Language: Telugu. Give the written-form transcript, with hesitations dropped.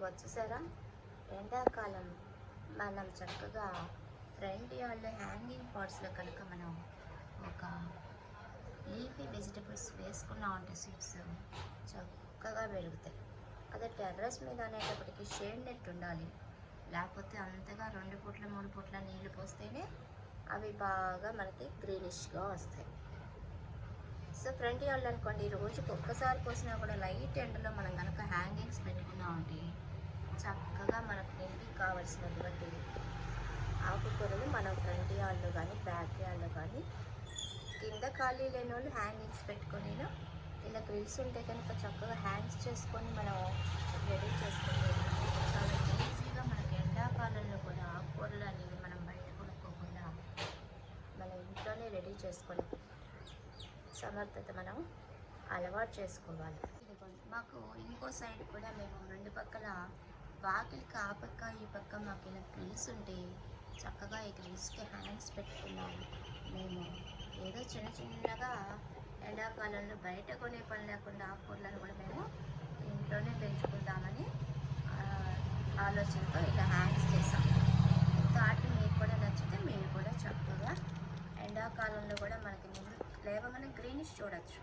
వచ్చేసారా? ఎండాకాలం మనం చక్కగా ఫ్రంట్ యార్డ్లో హ్యాంగింగ్ పాట్స్లో కనుక మనం ఒక లీఫీ వెజిటబుల్స్ వేసుకున్నాం అంటే సీడ్స్ చక్కగా పెరుగుతాయి. అదే టెర్రస్ మీద అనేటప్పటికి షేడ్ నెట్ ఉండాలి, లేకపోతే అంతగా 2 పూట్ల 3 పూట్ల నీళ్లు పోస్తేనే అవి బాగా మనకి గ్రీనిష్గా వస్తాయి. సో ఫ్రంట్ యార్డ్ అనుకోండి, రోజుకి ఒక్కసారి పోసినా కూడా లైట్ ఎండలో మనం కనుక హ్యాంగింగ్స్ పెట్టుకున్నామంటే చక్కగా మనకు ఇంటికి కావాల్సినటువంటి ఆకుకూరలు మనం ఫ్రంట్ యార్డ్లో కానీ బ్యాక్ యార్డ్లో కానీ, కింద ఖాళీ లేని వాళ్ళు హ్యాంగింగ్స్ పెట్టుకొని కింద గ్రిల్స్ ఉంటే కనుక చక్కగా హ్యాంగ్స్ చేసుకొని మనం రెడీ చేసుకొని చాలా ఈజీగా మనకి ఎండాకాలంలో కూడా ఆకుకూరలు అనేవి మనం బయట కొనుక్కోకుండా మన ఇంట్లోనే రెడీ చేసుకొని సమర్థత మనం అలవాటు చేసుకోవాలి. మాకు ఇంకో సైడ్ కూడా మేము 2 పక్కల వాకిలికి ఆ పక్క ఈ పక్క మాకు ఇలా గ్రిల్స్ ఉంటే చక్కగా ఈ గ్రిల్స్కి హ్యాండ్స్ పెట్టుకున్నాము. మేము ఏదో చిన్నగా ఎండాకాలంలో బయట కొనే పని లేకుండా ఆకుకూరలను కూడా మేము ఇంట్లోనే పెంచుకుందామని ఆలోచనతో ఇలా హ్యాండ్స్ చేసాం. థాట్ మీకు కూడా నచ్చితే మీరు కూడా చక్కగా ఎండాకాలంలో కూడా మనకి లేవగానే గ్రీనిష్ చూడొచ్చు.